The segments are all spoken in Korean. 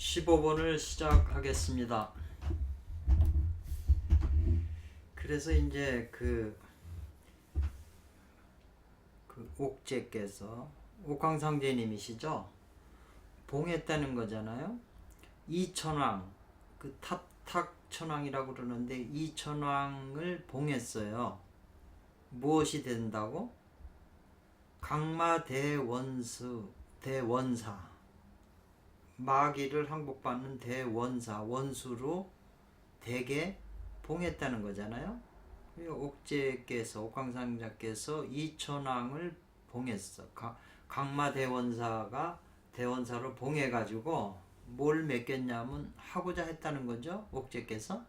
15번을 시작하겠습니다. 그래서 이제 그 옥제께서 옥황상제님이시죠? 봉했다는 거잖아요. 이천왕, 그 탑탁천왕이라고 그러는데 이천왕을 봉했어요. 무엇이 된다고? 강마대원수, 대원사, 마귀를 항복받는 대원사, 원수로 대개 봉했다는 거잖아요. 옥제께서, 옥황상제께서 이천왕을 봉했어. 강마대원사가 대원사로 봉해가지고 뭘 맡겼냐면 하고자 했다는 거죠. 옥제께서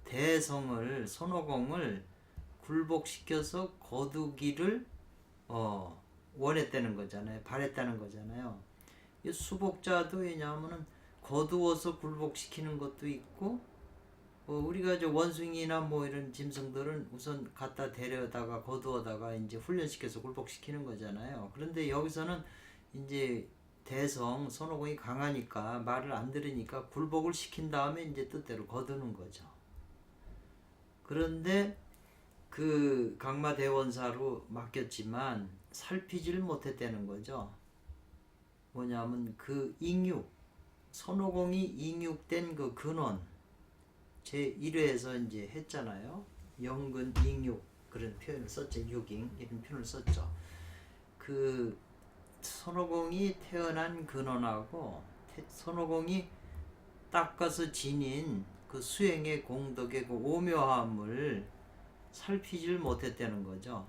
대성을, 손오공을 굴복시켜서 거두기를 원했다는 거잖아요. 바랬다는 거잖아요. 이 수복자도 왜냐하면은 거두어서 굴복시키는 것도 있고, 우리가 저 원숭이나 뭐 이런 짐승들은 우선 갖다 데려다가 거두어다가 이제 훈련시켜서 굴복시키는 거잖아요. 그런데 여기서는 이제 대성 손오공이 강하니까 말을 안 들으니까 굴복을 시킨 다음에 이제 뜻대로 거두는 거죠. 그런데 그 강마대원사로 맡겼지만 살피질 못했다는 거죠. 뭐냐면 그 잉육, 손오공이 잉육된 그 근원, 제1회에서 이제 했잖아요. 영근 잉육, 그런 표현을 썼죠. 육잉, 이런 표현을 썼죠. 그 손오공이 태어난 근원하고 손오공이 닦아서 지닌 그 수행의 공덕의 그 오묘함을 살피질 못했다는 거죠.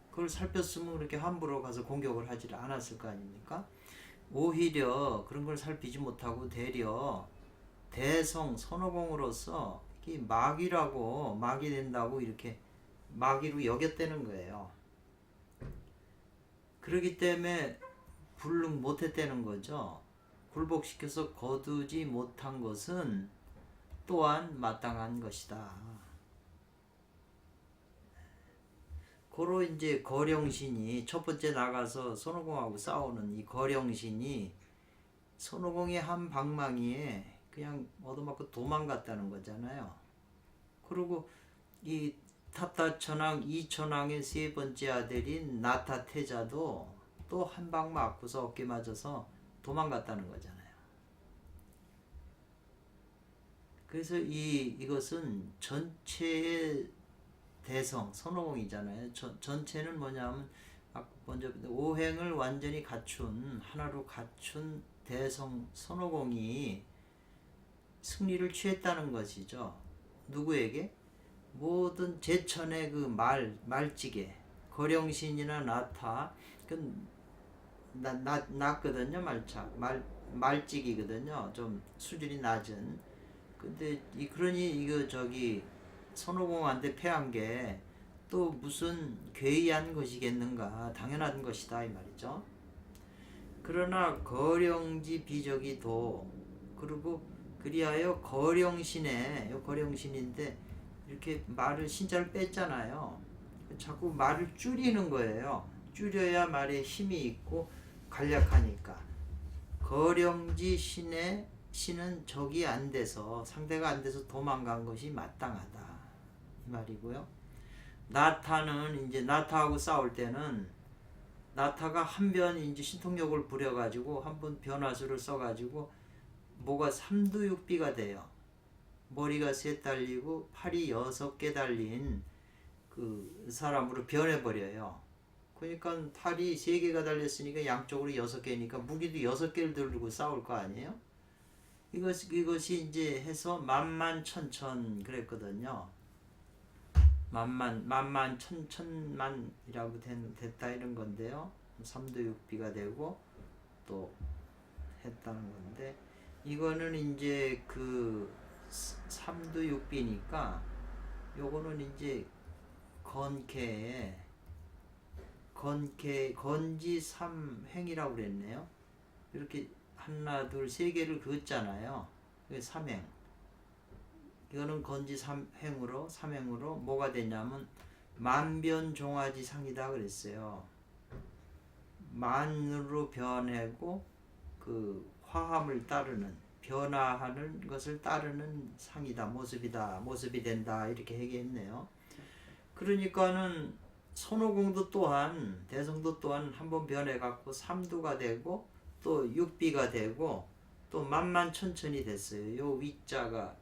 그걸 살폈으면 그렇게 함부로 가서 공격을 하지 않았을 거 아닙니까? 오히려 그런 걸 살피지 못하고 되려 대성 손오공으로서 이 마귀라고, 마귀 된다고 이렇게 마귀로 여겼다는 거예요. 그렇기 때문에 불능 못했다는 거죠. 굴복시켜서 거두지 못한 것은 또한 마땅한 것이다. 고로 이제 거령신이 첫 번째 나가서 손오공하고 싸우는 이 거령신이 손오공의 한 방망이에 그냥 얻어맞고 도망갔다는 거잖아요. 그리고 이 탑다천왕 이천왕의 세 번째 아들인 나타태자도 또 한 방 맞고서 어깨 맞아서 도망갔다는 거잖아요. 그래서 이것은 전체의 대성 손오공이잖아요. 전체는 뭐냐면 먼저 오행을 완전히 갖춘, 하나로 갖춘 대성 손오공이 승리를 취했다는 것이죠. 누구에게? 모든 제천의 그 말찌개, 거령신이나 나타, 낮거든요. 말찌기거든요. 좀 수준이 낮은. 근데 그러니 손오공한테 패한 게 또 무슨 괴이한 것이겠는가? 당연한 것이다 이 말이죠. 그러나 거령지 비적이 그리고 그리하여 거령신인데 이렇게 말을 신자를 뺐잖아요. 자꾸 말을 줄이는 거예요. 줄여야 말에 힘이 있고 간략하니까. 거령지 신은 적이 안 돼서, 상대가 안 돼서 도망간 것이 마땅하다 이 말이고요. 나타는 이제 나타하고 싸울 때는 나타가 한 번 이제 신통력을 부려가지고 한 번 변화수를 써가지고 뭐가 삼두육비가 돼요. 머리가 셋 달리고 팔이 6개 달린 그 사람으로 변해버려요. 그러니까 팔이 3개가 달렸으니까 양쪽으로 6개니까 무기도 6개를 들고 싸울 거 아니에요? 이것이 이제 해서 만만천천 그랬거든요. 만만천천만이라고 됐다 이런 건데요. 삼두육비가 되고 또 했다는 건데, 이거는 이제 그 삼두육비니까 요거는 이제 건지삼행이라고 그랬네요. 이렇게 하나 둘 세 개를 그었잖아요. 삼행. 이거는 건지삼행으로 삼행으로 뭐가 되냐면 만변종화지상이다 그랬어요. 만으로 변하고 그 화합을 따르는 변화하는 것을 따르는 상이다, 모습이 된다 이렇게 얘기했네요. 그러니까는 손오공도 또한 대성도 또한 한번 변해갖고 삼두가 되고 또 육비가 되고 또 만만천천히 됐어요. 요 위자가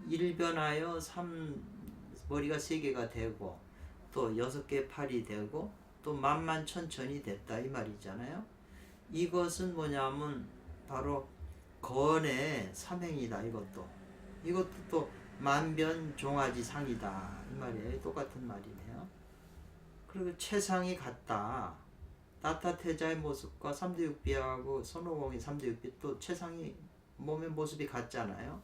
일변하여 머리가 3개가 되고 또 6개 팔이 되고 또 만만천천히 됐다 이 말이잖아요. 이것은 뭐냐면 바로 건의 삼행이다. 이것도 또 만변종아지상이다 이 말이에요. 똑같은 말이네요. 그리고 체상이 같다. 나타태자의 모습과 삼두육비하고 손오공이 삼두육비 또 체상이 몸의 모습이 같잖아요.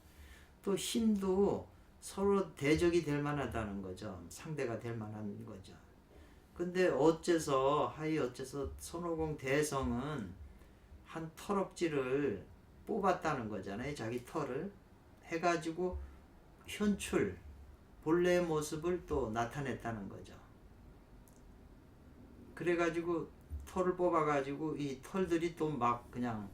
또 힘도 서로 대적이 될 만하다는 거죠. 상대가 될 만한 거죠. 근데 어째서 손오공 대성은 한 털억지를 뽑았다는 거잖아요. 자기 털을 해가지고 현출 본래의 모습을 또 나타냈다는 거죠. 그래가지고 털을 뽑아가지고 이 털들이 또 막 그냥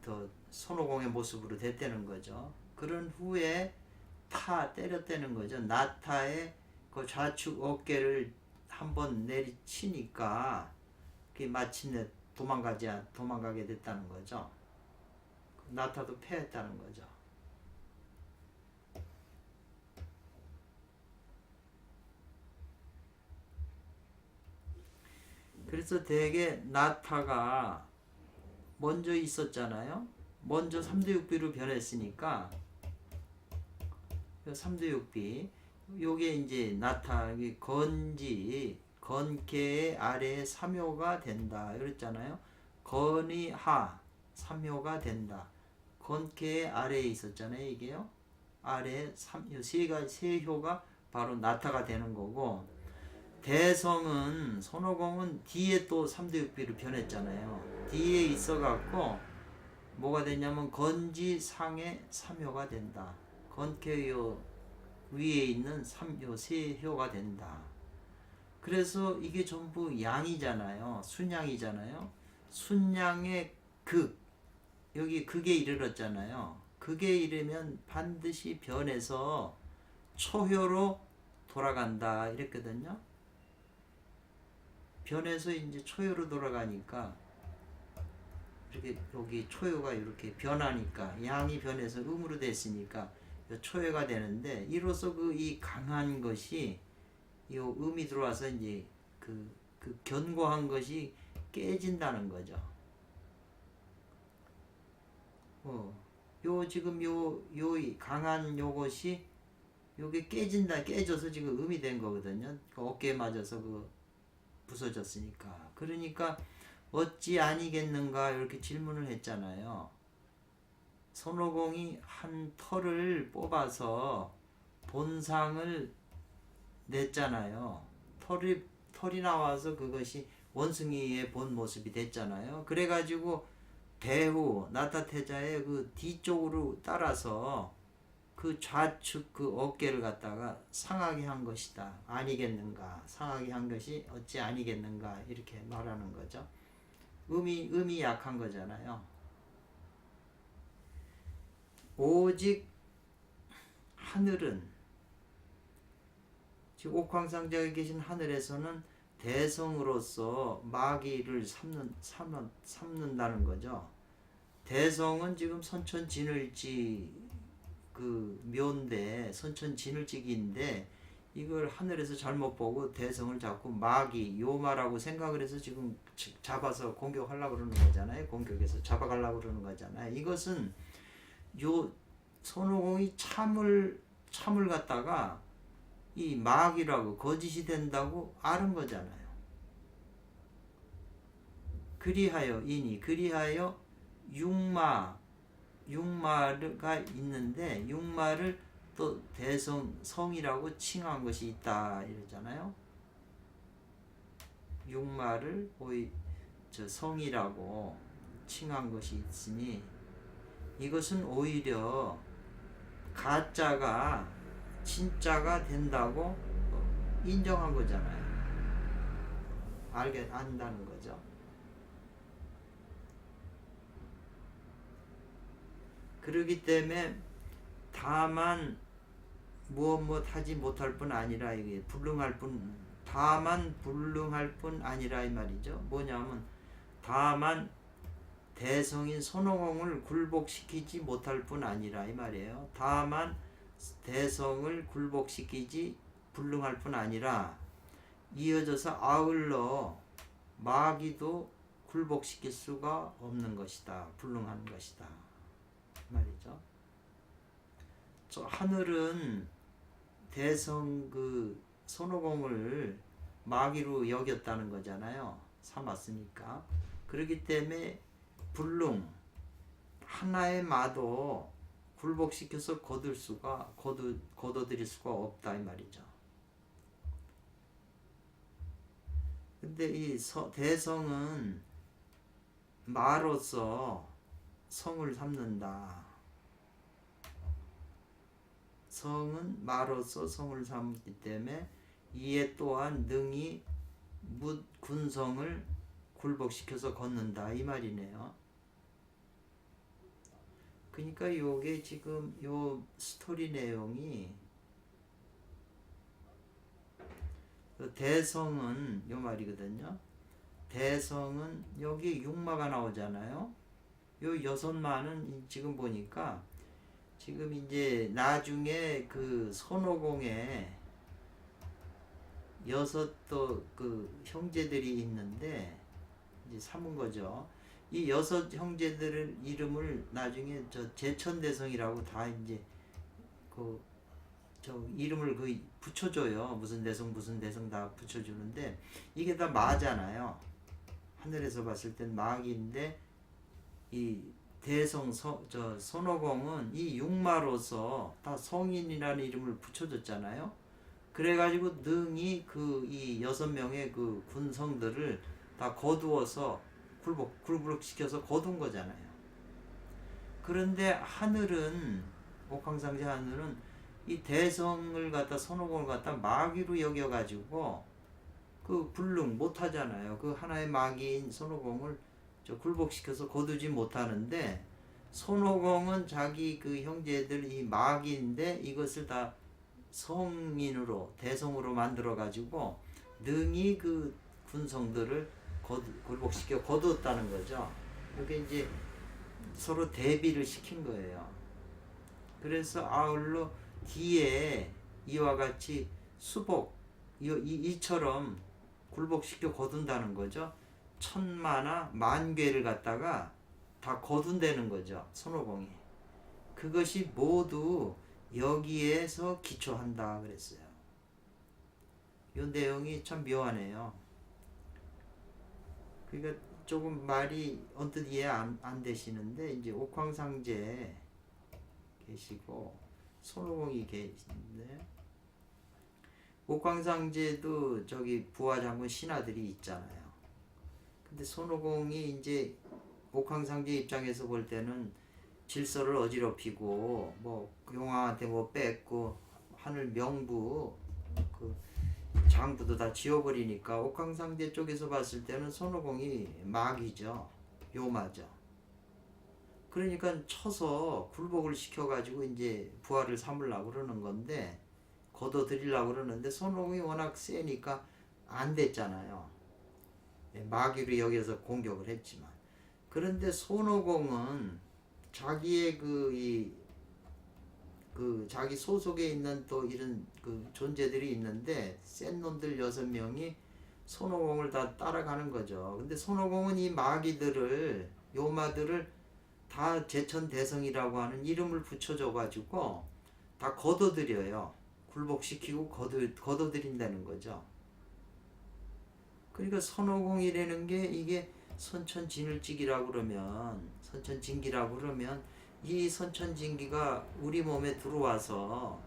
더 손오공의 모습으로 됐다는 거죠. 그런 후에 때렸다는 거죠. 나타의 그 좌측 어깨를 한번 내리치니까 그게 마침내 도망가게 됐다는 거죠. 나타도 패했다는 거죠. 그래서 대개 나타가 먼저 있었잖아요. 먼저 삼두육비로 변했으니까 삼두육비 요게 이제 나타 건계의 아래에 삼효가 된다 그랬잖아요. 건의 하 삼효가 된다. 건계의 아래에 있었잖아요. 이게요. 아래에 세 효가 바로 나타가 되는 거고, 대성은 손오공은 뒤에 또 삼두육비로 변했잖아요. 뒤에 있어갖고 뭐가 되냐면 건지상의 삼효가 된다. 건계요 위에 있는 세효가 된다. 그래서 이게 전부 양이잖아요. 순양이잖아요. 순양의 여기 극에 이르렀잖아요. 극에 이르면 반드시 변해서 초효로 돌아간다 이랬거든요. 변해서 이제 초효로 돌아가니까 이렇게 여기 초효가 이렇게 변하니까 양이 변해서 음으로 됐으니까 초효가 되는데, 이로써 이 강한 것이 이 음이 들어와서 이제 그 견고한 것이 깨진다는 거죠. 지금 요 강한 요것이 요게 깨져서 지금 음이 된 거거든요. 어깨에 맞아서 부서졌으니까. 그러니까 어찌 아니겠는가 이렇게 질문을 했잖아요. 손오공이 한 털을 뽑아서 본상을 냈잖아요. 털이 나와서 그것이 원숭이의 본 모습이 됐잖아요. 그래가지고 대후 나타태자의 그 뒤쪽으로 따라서 그 좌측 어깨를 갖다가 상하게 한 것이다. 아니겠는가? 상하게 한 것이 어찌 아니겠는가? 이렇게 말하는 거죠. 음이 약한 거잖아요. 오직 하늘은, 지금 옥황상제에 계신 하늘에서는 대성으로서 마귀를 삼는다는 거죠. 대성은 지금 선천진을지 묘인데, 선천진을지기인데 이걸 하늘에서 잘못 보고 대성을 자꾸 마귀 요마라고 생각을 해서 지금 잡아서 공격하려고 그러는 거잖아요. 공격해서 잡아가려고 그러는 거잖아요. 이것은 손오공이 참을 갖다가 이 마귀라고 거짓이 된다고 아는 거잖아요. 그리하여 육마가 있는데 육마를 또 성이라고 칭한 것이 있다 이러잖아요. 육마를 성이라고 칭한 것이 있으니 이것은 오히려 가짜가 진짜가 된다고 인정한 거잖아요. 안다는 거죠. 그러기 때문에 다만 무엇 하지 못할 뿐 아니라 이게 불능할 뿐 다만 불능할 뿐 아니라 이 말이죠. 뭐냐면 다만 대성인 손오공을 굴복시키지 못할 뿐 아니라 이 말이에요. 다만 대성을 굴복시키지 불능할 뿐 아니라 이어져서 아울러 마귀도 굴복시킬 수가 없는 것이다. 불능한 것이다. 말이죠. 저 하늘은 대성 그 손오공을 마귀로 여겼다는 거잖아요. 삼았으니까. 그렇기 때문에 불능 하나의 마도 굴복시켜서 거둬들일 수가 없다 이 말이죠. 근데 이 대성은 마로서 성을 삼는다. 성은 마로서 성을 삼기 때문에 이에 또한 능히 군성을 굴복시켜서 걷는다 이 말이네요. 그러니까 요게 지금 요 스토리 내용이 대성은 요 말이거든요. 대성은 여기 육마가 나오잖아요. 요 여섯마는 지금 보니까 지금 이제 나중에 그 손오공에 여섯 또 그 형제들이 있는데 이제 삼은 거죠. 이 여섯 형제들의 이름을 나중에 저 제천대성이라고 다 이제 그 저 이름을 그 붙여줘요. 무슨 대성 다 붙여주는데 이게 다 마잖아요. 하늘에서 봤을 땐 마귀인데 이 대성 저 손오공은 이 육마로서 다 성인이라는 이름을 붙여줬잖아요. 그래가지고 능히 그 이 6명의 그 군성들을 다 거두어서 굴복시켜서 거둔 거잖아요. 그런데 하늘은 옥황상제 하늘은 이 대성을 갖다 손오공을 갖다 마귀로 여겨가지고 그 불능 못하잖아요. 그 하나의 마귀인 손오공을 저 굴복시켜서 거두지 못하는데 손오공은 자기 그 형제들 이 마귀인데 이것을 다 성인으로 대성으로 만들어 가지고 능히 그 군성들을 굴복시켜 거두었다는 거죠. 이렇게 이제 서로 대비를 시킨 거예요. 그래서 아울러 뒤에 이와 같이 수복 이처럼 굴복시켜 거둔다는 거죠. 천마나 만괴를 갖다가 다 거둔다는 거죠. 손오공이. 그것이 모두 여기에서 기초한다 그랬어요. 이 내용이 참 묘하네요. 그러니까 조금 말이 언뜻 이해 안 되시는데 이제 옥황상제 계시고 손오공이 계신데 옥황상제도 저기 부하장군 신하들이 있잖아요. 근데 손오공이 이제 옥황상제 입장에서 볼 때는 질서를 어지럽히고 뭐 용왕한테 뭐 뺏고 하늘 명부 그 장부도 다 지워버리니까 옥황상제 쪽에서 봤을 때는 손오공이 마귀죠. 요마죠. 그러니까 쳐서 굴복을 시켜가지고 이제 부하를 삼으려고 그러는 건데 걷어들이려고 그러는데 손오공이 워낙 세니까 안 됐잖아요. 마귀로 여기서 공격을 했지만 그런데 손오공은 자기의 자기 소속에 있는 또 이런 그 존재들이 있는데 센 놈들 6명이 손오공을 다 따라가는 거죠. 근데 손오공은 이 마귀들을 요마들을 다 제천대성이라고 하는 이름을 붙여줘 가지고 다 거둬들여요. 굴복시키고 거둬들인다는 거죠. 그러니까 손오공이라는 게 이게 선천진을직이라고 그러면 선천진기라고 그러면 이 선천진기가 우리 몸에 들어와서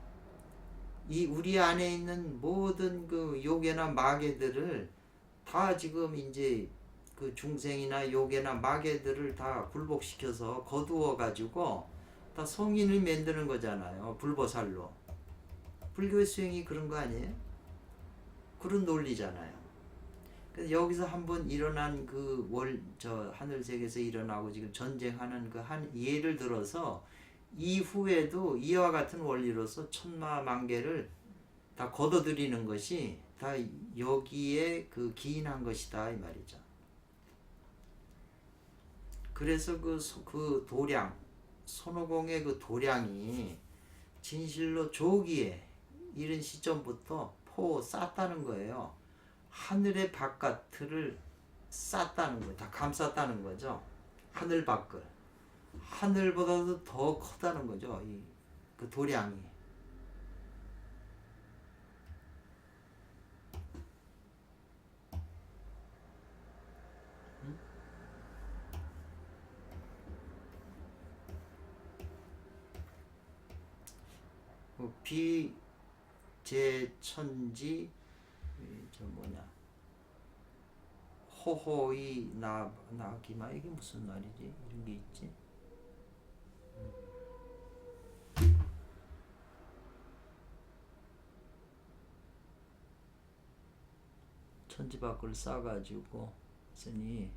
이 우리 안에 있는 모든 그 요괴나 마괴들을 다 지금 이제 그 중생이나 요괴나 마괴들을 다 굴복시켜서 거두어 가지고 다 성인을 만드는 거잖아요. 불보살로. 불교의 수행이 그런 거 아니에요? 그런 논리잖아요. 여기서 한번 일어난 그 하늘세계에서 일어나고 지금 전쟁하는 그 한 예를 들어서 이후에도 이와 같은 원리로서 천마만개를 다 걷어들이는 것이 다 여기에 그 기인한 것이다 이 말이죠. 그래서 그 도량, 손오공의 그 도량이 진실로 조기에 이른 시점부터 쌌다는 거예요. 하늘의 바깥을 쌌다는 거예요. 다 감쌌다는 거죠. 하늘 밖을. 하늘보다도 더 크다는 거죠. 그 도량이. 비제천지 저 뭐냐 호호이 나기마 이게 무슨 말이지? 이런 게 있지? 천지 밖을 싸가지고 쓰니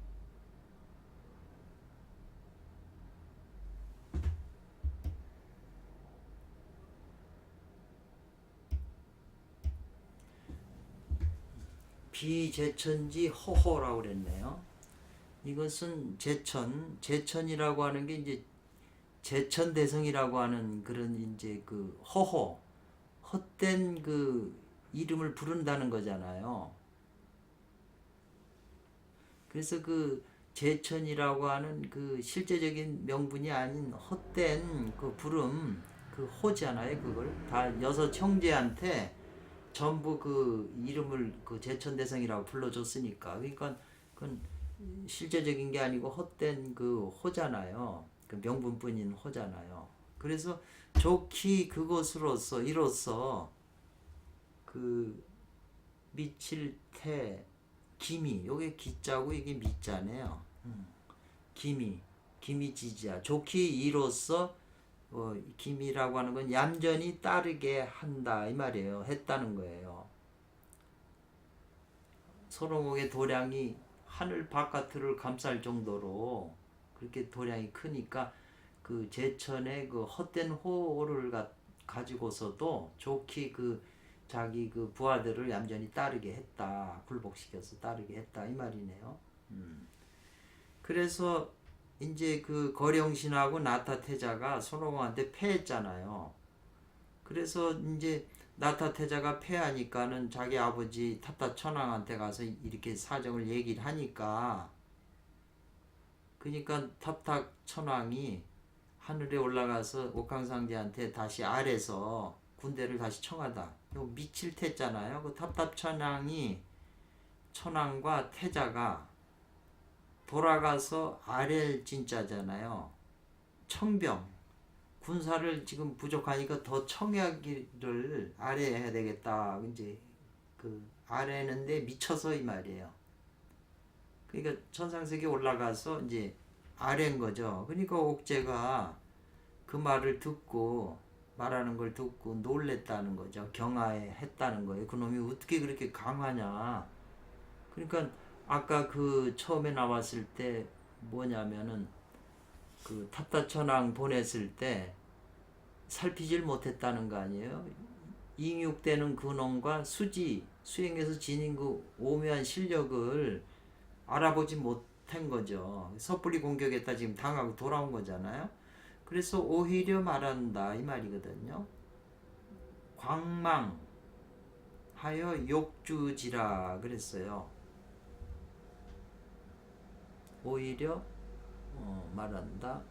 비제천지 호호라고 그랬네요. 이것은 제천이라고 하는 게 이제 제천대성이라고 하는 그런 이제 그 호호, 헛된 그 이름을 부른다는 거잖아요. 그래서 그 제천이라고 하는 그 실제적인 명분이 아닌 헛된 그 부름, 그 호잖아요. 그걸 다 여섯 형제한테 전부 그 이름을 그 제천대성이라고 불러줬으니까. 그러니까 그건 실제적인 게 아니고 헛된 그 호잖아요. 그 명분뿐인 호잖아요. 그래서 좋기 그것으로서 이로써 그 미칠태 기미, 요게 기자고 이게 미자네요. 기미지자. 좋기 이로써 기미라고 하는 건 얌전히 따르게 한다 이 말이에요. 했다는 거예요. 소롱옥의 도량이 하늘 바깥을 감쌀 정도로 그렇게 도량이 크니까 그 제천의 그 헛된 호를 가지고서도 좋게 그 자기 그 부하들을 얌전히 따르게 했다. 굴복시켜서 따르게 했다 이 말이네요. 그래서 이제 그 거령신하고 나타태자가 손오공한테 패했잖아요. 그래서 이제 나타태자가 패하니까는 자기 아버지 탑타천왕한테 가서 이렇게 사정을 얘기를 하니까 그러니까 탑타천왕이 하늘에 올라가서 옥황상제한테 다시 아래서 군대를 다시 청하다. 요 미칠 태잖아요. 그 탑탑천왕이 천왕과 태자가 돌아가서 아랠 진짜잖아요. 청병 군사를 지금 부족하니까 더 청약기를 아래해야 되겠다. 이제 그 아래는데 미쳐서 이 말이에요. 그러니까 천상세계 올라가서 이제 아래인 거죠. 그러니까 옥제가 그 말을 듣고 말하는 걸 듣고 놀랬다는 거죠. 경하했다는 거예요. 그놈이 어떻게 그렇게 강하냐. 그러니까 아까 그 처음에 나왔을 때 뭐냐면은 그 탑다천왕 보냈을 때 살피질 못했다는 거 아니에요. 잉육되는 근원과 수행에서 지닌 그 오묘한 실력을 알아보지 못한 거죠. 섣불리 공격했다 지금 당하고 돌아온 거잖아요. 그래서 오히려 말한다 이 말이거든요. 광망하여 욕주지라 그랬어요. 오히려 말한다.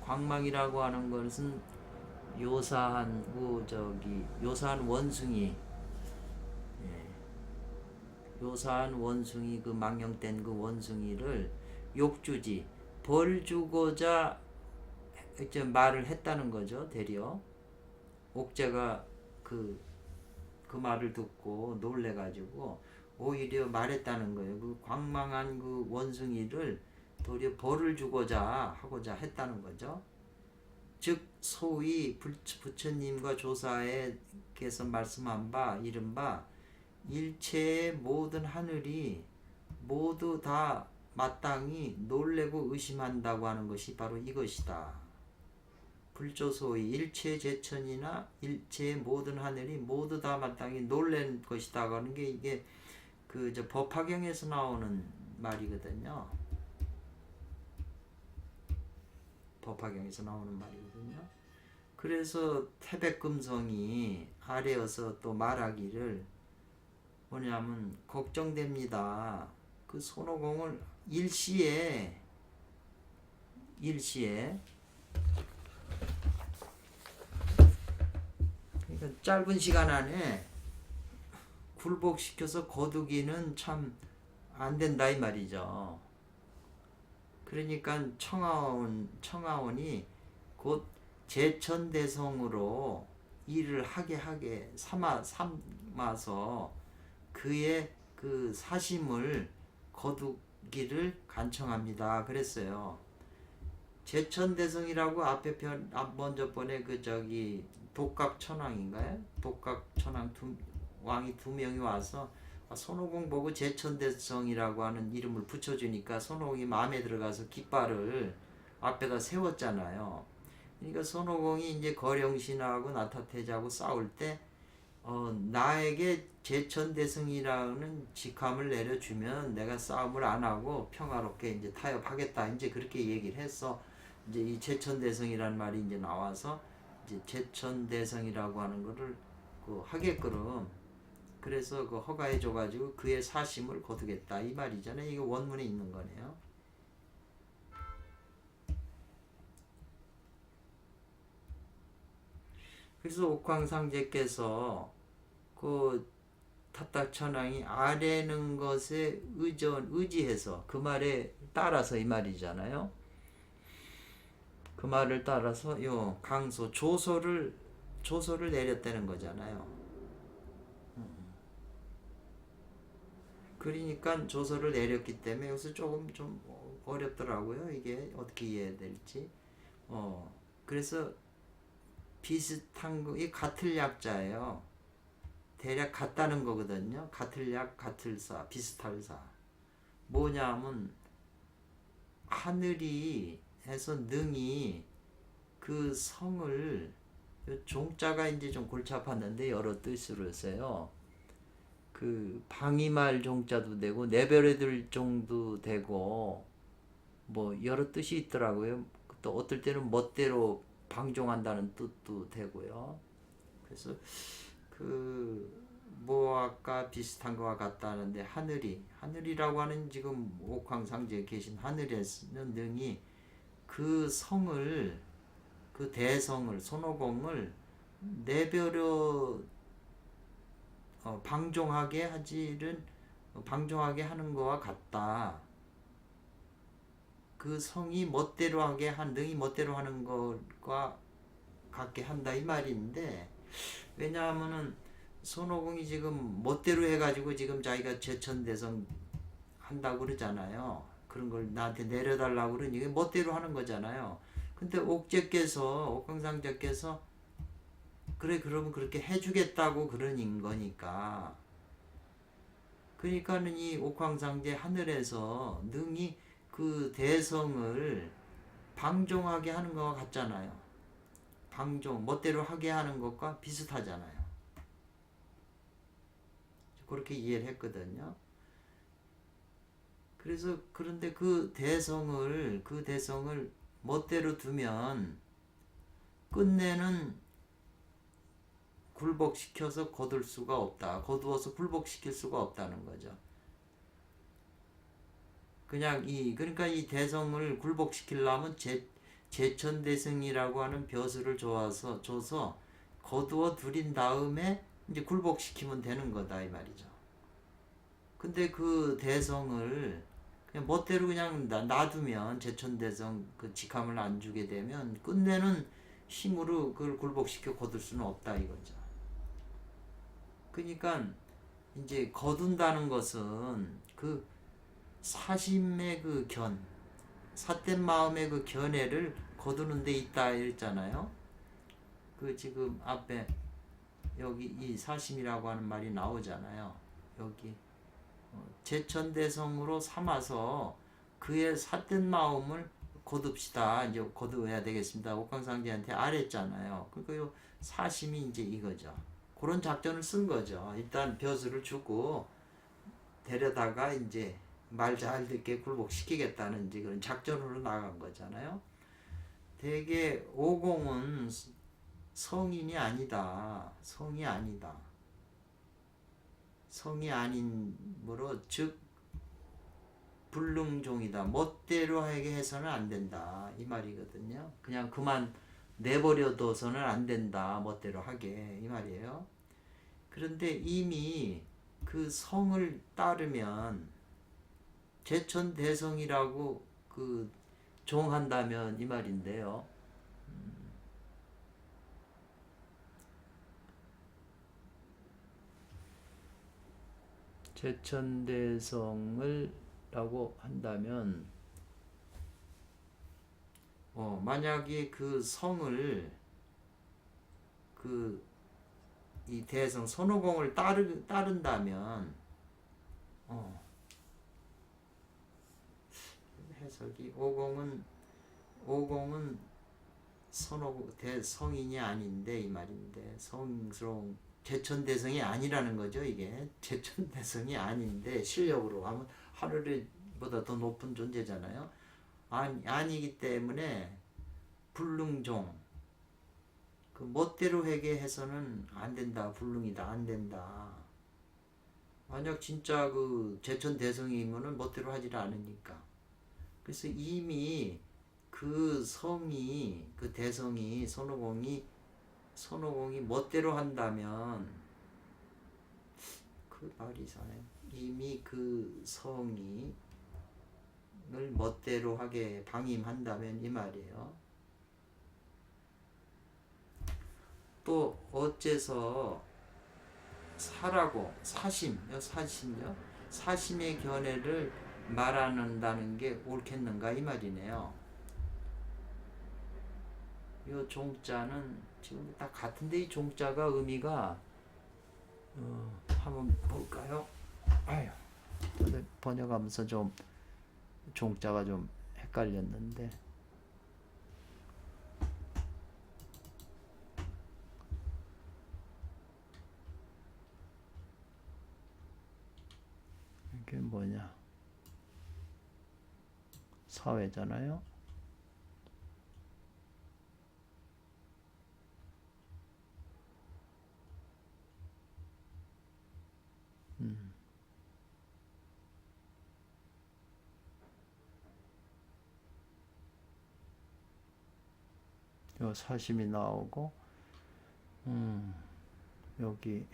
광망이라고 하는 것은 요사한 원숭이, 요사한 원숭이 그 망령된 그 원숭이를 욕주지 벌 주고자 이제 말을 했다는 거죠. 되려 옥제가 그 말을 듣고 놀래가지고 오히려 말했다는 거예요. 그 광망한 그 원숭이를 도리어 벌을 주고자 하고자 했다는 거죠. 즉 소위 부처님과 조사에께서 말씀한 바 이른바 일체의 모든 하늘이 모두 다 마땅히 놀래고 의심한다고 하는 것이 바로 이것이다. 불조소의 일체 제천이나 일체의 모든 하늘이 모두 다 마땅히 놀란 것이다 하는 게 이게 그 저 법화경에서 나오는 말이거든요. 법화경에서 나오는 말이거든요. 그래서 태백금성이 아래어서 또 말하기를 뭐냐면 걱정됩니다. 그 손오공을 일시에 그러니까 짧은 시간 안에 굴복시켜서 거두기는 참 안 된다 이 말이죠. 그러니까 청하원이 곧 제천대성으로 일을 하게 삼아서 그의 그 사심을 거두기를 간청합니다. 그랬어요. 제천대성이라고 앞에 먼저 번에 그 저기 독각천왕인가요? 독각천왕 왕이 두 명이 와서 손오공 보고 제천대성이라고 하는 이름을 붙여주니까 손오공이 마음에 들어가서 깃발을 앞에다 세웠잖아요. 그러니까 손오공이 이제 거령신하고 나타태자하고 싸울 때 나에게 제천대성이라는 직함을 내려주면 내가 싸움을 안 하고 평화롭게 이제 타협하겠다. 이제 그렇게 얘기를 했어. 이제 이 제천대성이라는 말이 이제 나와서 이제 제천대성이라고 하는 거를 그 하게끔 그래서 그 허가해 줘가지고 그의 사심을 거두겠다 이 말이잖아요. 이게 원문에 있는 거네요. 그래서 옥황상제께서 그 탑다천왕이 아래는 것에 의지해서 그 말에 따라서 이 말이잖아요. 그 말을 따라서 요 강소 조소를 내렸다는 거잖아요. 그러니까 조서를 내렸기 때문에 여기서 조금 좀 어렵더라고요. 이게 어떻게 이해해야 될지. 그래서 비슷한 거, 이 같을 약자예요. 대략 같다는 거거든요. 같을 약, 같을 사, 비슷할 사. 뭐냐면 하늘이 해서 능이 그 성을 종자가 이제 좀 골치 아팠는데 여러 뜻으로 써요. 그 방이말 종자도 되고 내버려둘 종도 되고 뭐 여러 뜻이 있더라고요. 또 어떨 때는 멋대로 방종한다는 뜻도 되고요. 그래서 그 뭐 아까 비슷한 거와 같다는데 하늘이라고 하는 지금 옥황상제에 계신 하늘에는 능히 그 성을 그 대성을 손오공을 내버려 방종하게 하는 거와 같다. 그 성이 멋대로 하게 능히 멋대로 하는 것과 같게 한다 이 말인데 왜냐하면은 손오공이 지금 멋대로 해가지고 지금 자기가 제천대성 한다고 그러잖아요. 그런 걸 나한테 내려달라고 그러니 이게 멋대로 하는 거잖아요. 근데 옥황상제께서 그래 그러면 그렇게 해주겠다고 그러는 거니까 그러니까는 이 옥황상제 하늘에서 능히 그 대성을 방종하게 하는 것과 같잖아요. 멋대로 하게 하는 것과 비슷하잖아요. 그렇게 이해를 했거든요. 그래서 그런데 그 대성을 멋대로 두면 끝내는 굴복시켜서 거둘 수가 없다. 거두어서 굴복시킬 수가 없다는 거죠. 그러니까 이 대성을 굴복시키려면 제천대성이라고 하는 벼슬을 줘서 거두어 들인 다음에 이제 굴복시키면 되는 거다 이 말이죠. 근데 그 대성을 그냥 멋대로 그냥 놔두면 제천대성 그 직함을 안 주게 되면 끝내는 힘으로 그걸 굴복시켜 거둘 수는 없다 이거죠. 그러니까 이제 거둔다는 것은 그 사심의 그 삿된 마음의 그 견해를 거두는 데 있다 이랬잖아요. 그 지금 앞에 여기 이 사심이라고 하는 말이 나오잖아요. 여기 제천대성으로 삼아서 그의 삿된 마음을 거둡시다. 이제 거두어야 되겠습니다. 옥황상제한테 아랬잖아요. 그러니까 요 사심이 이제 이거죠. 그런 작전을 쓴 거죠. 일단 벼슬을 주고 데려다가 이제 말 잘 듣게 굴복시키겠다는 이제 그런 작전으로 나간 거잖아요. 대개 오공은 성인이 아니다. 성이 아니다. 성이 아닌므로 즉 불능종이다. 멋대로 하게 해서는 안 된다. 이 말이거든요. 그냥 그만 내버려둬서는 안 된다. 멋대로 하게. 이 말이에요. 그런데 이미 그 성을 따르면 제천대성이라고 그 종한다면 이 말인데요. 제천대성을 라고 한다면 만약에 그 성을 그 이 대성 손오공을 따른다면 해석이 오공은 대성인이 아닌데 이 말인데 성스러운 제천대성이 아니라는 거죠. 이게 제천대성이 아닌데 실력으로 하면 하늘보다 더 높은 존재잖아요. 아니기 때문에 불능종 그 멋대로 회개해서는 안 된다. 불능이다. 안 된다. 만약 진짜 그 제천대성이면은 멋대로 하지를 않으니까. 그래서 이미 그 성이 그 대성이 손오공이 멋대로 한다면 그 말이 이상해요. 이미 그 성이 을 멋대로 하게 방임한다면 이 말이에요. 또 어째서 사라고 사심요 사심의 견해를 말하는다는 게 옳겠는가 이 말이네요. 이 종자는 지금 다 같은데 이 종자가 의미가 한번 볼까요? 아유, 번역하면서 좀 종자가 좀 헷갈렸는데 이게 뭐냐? 사회잖아요. 요 사심이 나오고 여기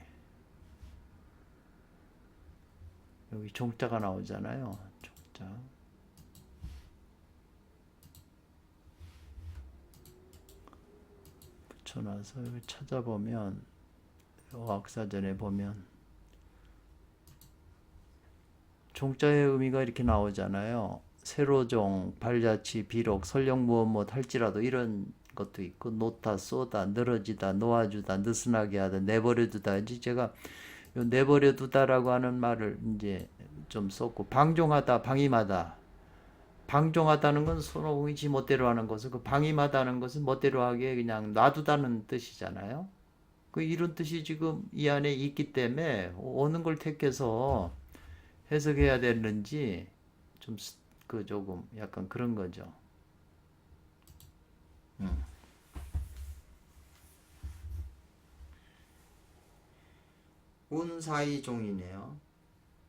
종자가 나오잖아요. 종자. 붙여놔서 여기 찾아보면 어학사전에 보면 종자의 의미가 이렇게 나오잖아요. 세로종, 발자취, 비록, 설령 무엇 할지라도 이런 것도 있고 놓다, 쏘다, 늘어지다, 놓아주다, 느슨하게 하다, 내버려두다. 이제 제가 요 내버려두다라고 하는 말을 이제 좀 썼고 방종하다, 방임하다. 방종하다는 건 손오공이 지 멋대로 하는 것을 그 방임하다는 것은 멋대로 하게 그냥 놔두다는 뜻이잖아요. 그 이런 뜻이 지금 이 안에 있기 때문에 어느 걸 택해서 해석해야 되는지 좀 그 조금 약간 그런 거죠. 운사이 종이네요.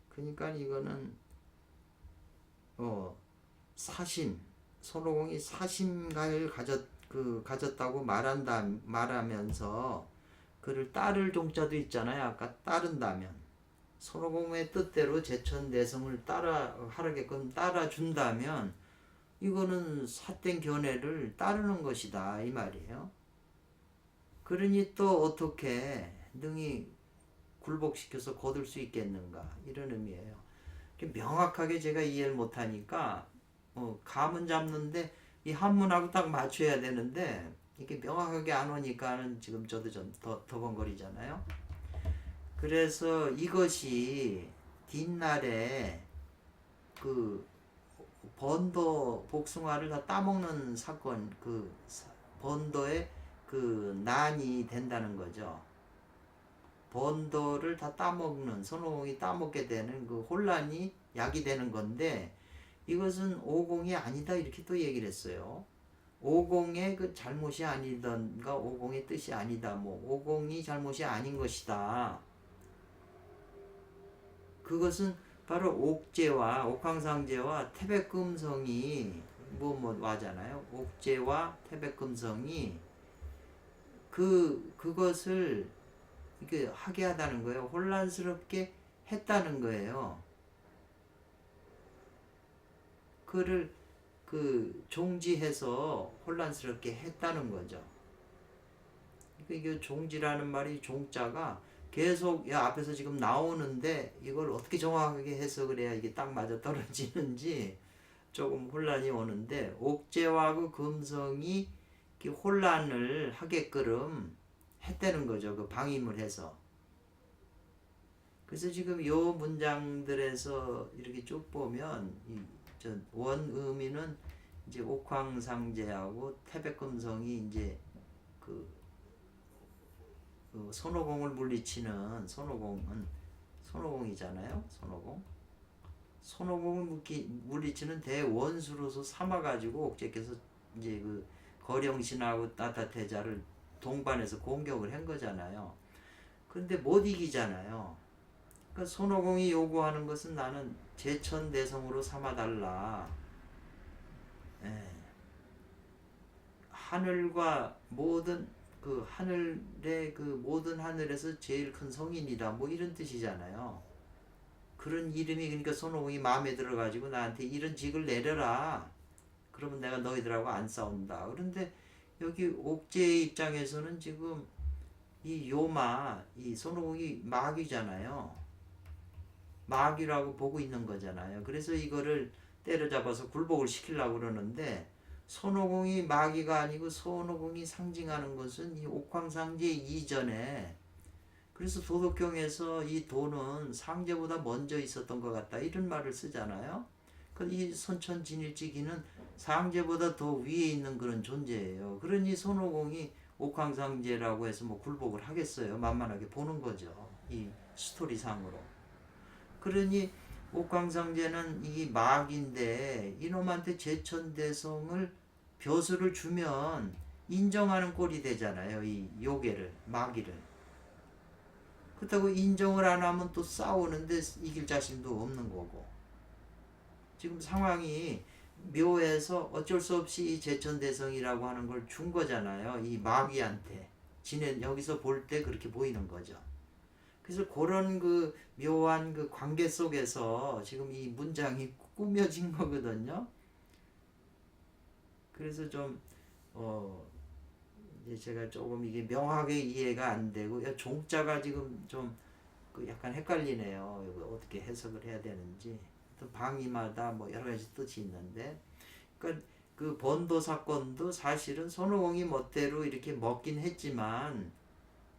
그러니까 이거는 사심 손오공이 사심가를 가졌다고 말하면서 그를 따를 종자도 있잖아요. 아까 따른다면 손오공의 뜻대로 제천대성을 하게끔 따라준다면 이거는 삿된 견해를 따르는 것이다 이 말이에요. 그러니 또 어떻게 능히 굴복시켜서 거둘 수 있겠는가 이런 의미예요. 명확하게 제가 이해를 못하니까 감은 잡는데 이 한문하고 딱 맞춰야 되는데 이게 명확하게 안 오니까는 지금 저도 좀 더번거리잖아요. 그래서 이것이 뒷날에 그 번도 복숭아를 다 따먹는 사건, 번도의 그 난이 된다는 거죠. 번도를 다 따먹는, 손오공이 따먹게 되는 그 혼란이 약이 되는 건데, 이것은 오공이 아니다 이렇게 또 얘기를 했어요. 오공의 그 잘못이 아니던가 오공의 뜻이 아니다, 뭐 오공이 잘못이 아닌 것이다. 그것은 바로 옥제와 옥황상제와 태백금성이 뭐 와잖아요. 옥제와 태백금성이 그것을 이게 하게 하다는 거예요. 혼란스럽게 했다는 거예요. 그를 종지해서 혼란스럽게 했다는 거죠. 이게 종지라는 말이 종자가 계속 앞에서 지금 나오는데 이걸 어떻게 정확하게 해석을 해야 이게 딱 맞아 떨어지는지 조금 혼란이 오는데, 옥제와 그 금성이 혼란을 하게끔 했다는 거죠. 그 방임을 해서. 그래서 지금 요 문장들에서 이렇게 쭉 보면 원의미는 이제 옥황상제하고 태백금성이 이제 그 손오공을 물리치는, 손오공이잖아요. 손오공을 물리치는 대원수로서 삼아가지고 옥제께서 이제 그 거령신하고 나타태자를 동반해서 공격을 한 거잖아요. 그런데 못 이기잖아요. 그러니까 손오공이 요구하는 것은 나는 제천대성으로 삼아달라. 예. 하늘과 모든 하늘의 모든 하늘에서 제일 큰 성인이다, 뭐 이런 뜻이잖아요. 그런 이름이, 그러니까 손오공이 마음에 들어가지고 나한테 이런 직을 내려라. 그러면 내가 너희들하고 안 싸운다. 그런데 여기 옥제의 입장에서는 지금 이 손오공이 마귀잖아요. 마귀라고 보고 있는 거잖아요. 그래서 이거를 때려잡아서 굴복을 시키려고 그러는데, 손오공이 마귀가 아니고 손오공이 상징하는 것은 이 옥황상제 이전에, 그래서 도덕경에서 이 도는 상제보다 먼저 있었던 것 같다 이런 말을 쓰잖아요. 이 선천진일지기는 상제보다 더 위에 있는 그런 존재예요. 그러니 손오공이 옥황상제라고 해서 뭐 굴복을 하겠어요? 만만하게 보는 거죠. 이 스토리상으로. 그러니 옥황상제는 이 마귀인데 이놈한테 제천대성을 벼슬을 주면 인정하는 꼴이 되잖아요. 이 요괴를, 마귀를. 그렇다고 인정을 안 하면 또 싸우는데 이길 자신도 없는 거고. 지금 상황이 묘해서 어쩔 수 없이 이 제천대성이라고 하는 걸 준 거잖아요. 이 마귀한테. 여기서 볼 때 그렇게 보이는 거죠. 그래서 그런 묘한 관계 속에서 지금 이 문장이 꾸며진 거거든요. 그래서 좀 이제 제가 조금 이게 명확하게 이해가 안 되고, 종자가 지금 좀 약간 헷갈리네요. 이거 어떻게 해석을 해야 되는지. 또 방위마다 뭐 여러 가지 뜻이 있는데, 그러니까 그 번도 사건도 사실은 손오공이 멋대로 이렇게 먹긴 했지만,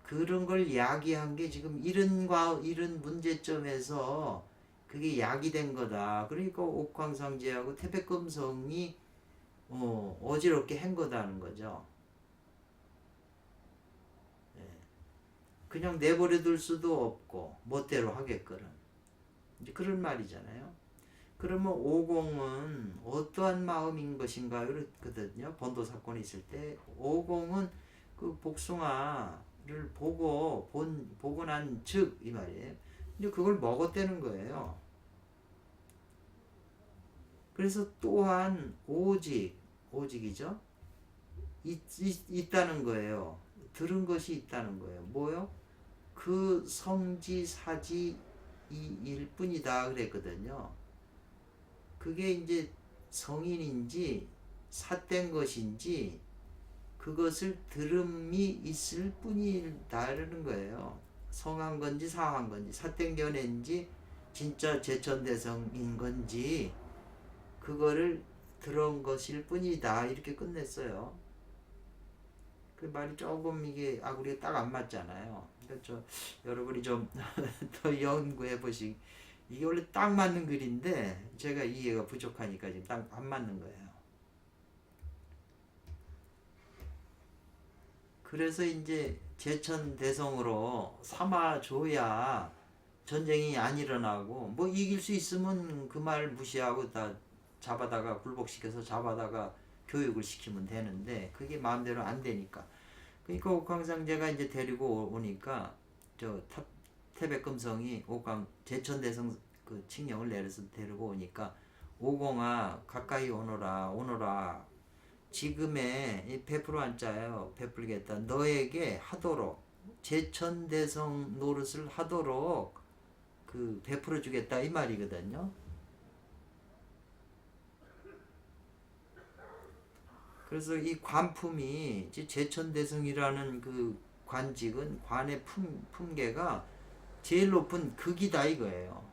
그런 걸 야기한 게 지금 이런 문제점에서 그게 야기된 거다. 그러니까 옥황상제하고 태백금성이 어지럽게 한 거다는 거죠. 그냥 내버려둘 수도 없고 멋대로 하게끔, 이제 그런 말이잖아요. 그러면 오공은 어떠한 마음인 것인가 그렇거든요. 번도 사건이 있을 때 오공은 그 복숭아를 보고 난 즉 이 말이에요. 근데 그걸 먹었다는 거예요. 그래서 또한 오직이죠. 있다는 거예요. 들은 것이 있다는 거예요. 뭐요? 그 성지사지일 뿐이다 그랬거든요. 그게 이제 성인인지 삿된 것인지 그것을 들음이 있을 뿐이다라는 거예요. 성한 건지 사한 건지 삿된 견해인지 진짜 제천대성인 건지 그거를 들은 것일 뿐이다 이렇게 끝냈어요. 그 말이 조금 이게 우리가 딱 안 맞잖아요. 그러니까 여러분이 좀 더 연구해 보시기 이게 원래 딱 맞는 글인데 제가 이해가 부족하니까 지금 딱 안 맞는 거예요. 그래서 이제 제천대성으로 삼아줘야 전쟁이 안 일어나고, 뭐 이길 수 있으면 그 말 무시하고 다 잡아다가 굴복시켜서 잡아다가 교육을 시키면 되는데 그게 마음대로 안 되니까. 그러니까 옥황상제가 이제 데리고 오니까 저 태백금성이 옥황 제천대성 그 칙령을 내려서 데리고 오니까, 오공아 가까이 오너라 오너라, 지금의 베풀어 앉자요 베풀겠다, 너에게 하도록 제천대성 노릇을 하도록 그 베풀어 주겠다 이 말이거든요. 그래서 이 관품이 제천대성이라는 그 관직은 관의 품계가 제일 높은 극이다 이거예요.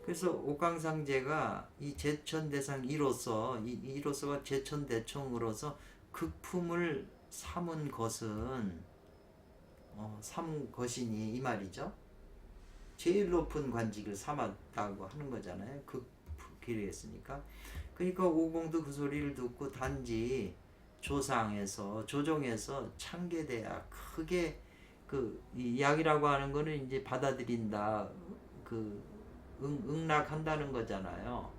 그래서 옥황상제가 이 제천대상 이로서가 제천대총으로서 극품을 삼은 것은 삼은 것이니 이 말이죠. 제일 높은 관직을 삼았다고 하는 거잖아요. 극길이었으니까. 그러니까 오공도 그 소리를 듣고 단지 조정에서 창계돼야 크게 이 약이라고 하는 거는 이제 받아들인다, 응락한다는 거잖아요.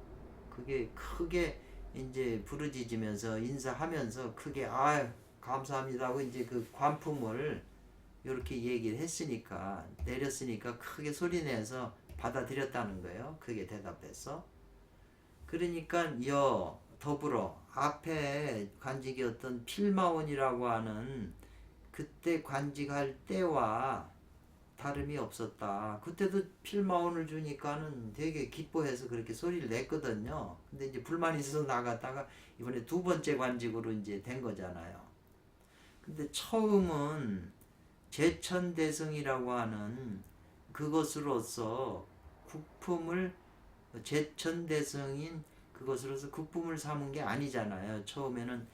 그게 크게 이제 부르짖으면서 인사하면서 크게 감사합니다 하고 이제 그 관품을 이렇게 얘기를 했으니까, 내렸으니까 크게 소리내서 받아들였다는 거예요. 크게 대답해서. 그러니까 더불어 앞에 관직이었던 필마원이라고 하는 그때 관직할 때와 다름이 없었다. 그때도 필마원을 주니까는 되게 기뻐해서 그렇게 소리를 냈거든요. 근데 이제 불만이 있어서 나갔다가 이번에 두 번째 관직으로 이제 된 거잖아요. 근데 처음은 제천대성이라고 하는 그것으로서 국품을, 제천대성인 그것으로서 국품을 삼은 게 아니잖아요. 처음에는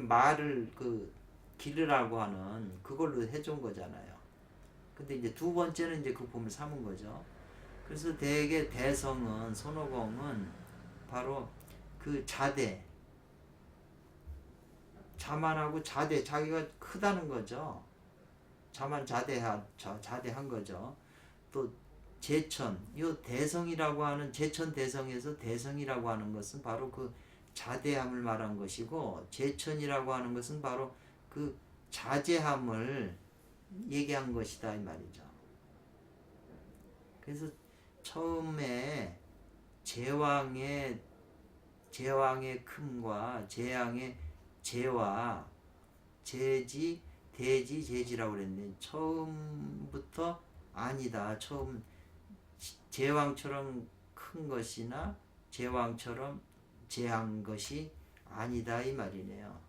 말을 기르라고 하는 그걸로 해준 거잖아요. 근데 이제 두 번째는 이제 국품을 삼은 거죠. 그래서 대개 대성은, 손오공은 바로 그 자만하고 자기가 크다는 거죠. 자대한 거죠. 또 요 대성이라고 하는, 제천 대성에서 대성이라고 하는 것은 바로 그 자대함을 말한 것이고, 제천이라고 하는 것은 바로 그 자제함을 얘기한 것이다 이 말이죠. 그래서 처음에 제왕의 큼과 재왕의 제와 대지 제지라고 그랬는데, 처음부터 아니다. 처음 제왕처럼 큰 것이나 제왕처럼 제한 것이 아니다 이 말이네요.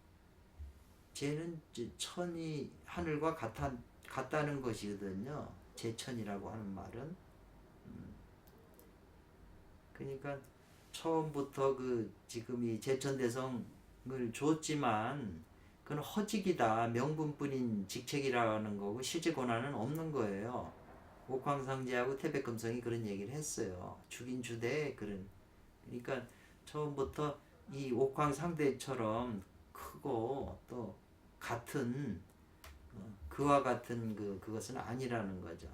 제는 천이 하늘과 같다는 것이거든요. 제천이라고 하는 말은. 그러니까 처음부터 지금 이 제천대성을 줬지만 그건 허직이다, 명분뿐인 직책이라는 거고 실제 권한은 없는 거예요. 옥황상제하고 태백금성이 그런 얘기를 했어요. 주긴 주되 그러니까 처음부터 이 옥황상제처럼 크고 또 같은 그와 같은 그것은 아니라는 거죠.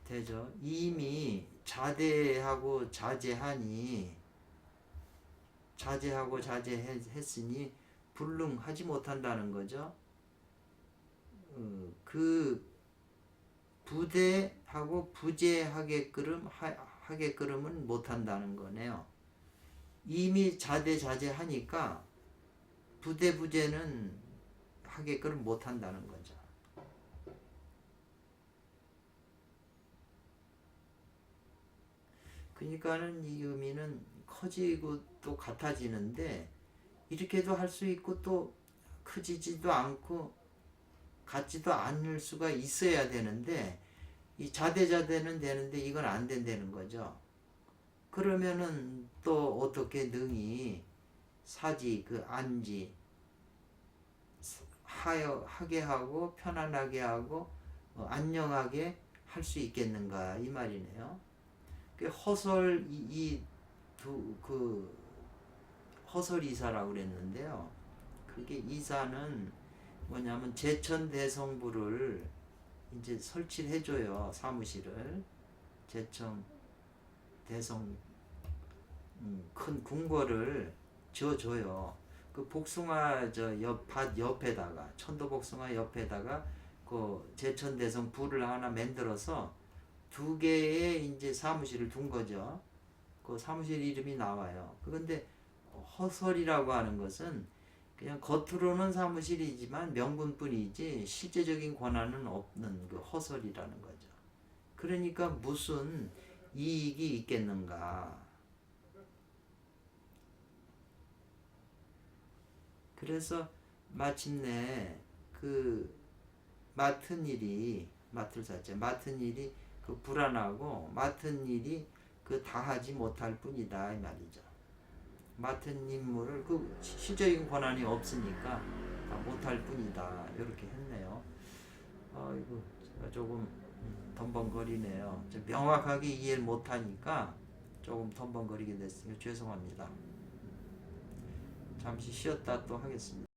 되죠. 이미 자제하고 자제했으니 불능하지 못한다는 거죠. 그 부대하고 하게끔 못한다는 거네요. 이미 자제하니까 부제는 하게끔 못한다는 거죠. 그러니까는 이 의미는 커지고 또 같아지는데, 이렇게도 할 수 있고 또 커지지도 않고 같지도 않을 수가 있어야 되는데, 이 자대는 되는데 이건 안 된다는 거죠. 그러면은 또 어떻게 능히 사지 안지 하게 하고 편안하게 하고 안녕하게 할 수 있겠는가 이 말이네요. 그 허설 이두그 허설 이사라고 그랬는데요. 그게 이사는 뭐냐면 제천대성부를 이제 설치를 해줘요. 사무실을 제천 대성 큰 궁궐을 지어줘요. 그 복숭아 밭 옆에다가 천도복숭아 옆에다가 그 제천대성 부를 하나 만들어서 두 개의 이제 사무실을 둔 거죠. 그 사무실 이름이 나와요. 그런데 허설이라고 하는 것은 그냥 겉으로는 사무실이지만 명분뿐이지 실제적인 권한은 없는 그 허설이라는 거죠. 그러니까 무슨 이익이 있겠는가. 그래서 마침내 그 맡은 일이 맡은 일이 그 불안하고 맡은 일이 그 다하지 못할 뿐이다 이 말이죠. 맡은 임무를 그 실적인 권한이 없으니까 다 못할 뿐이다 이렇게 했네요. 이거 제가 조금 덤벙거리네요. 명확하게 이해를 못하니까 조금 덤벙거리게 됐으니까 죄송합니다. 잠시 쉬었다 또 하겠습니다.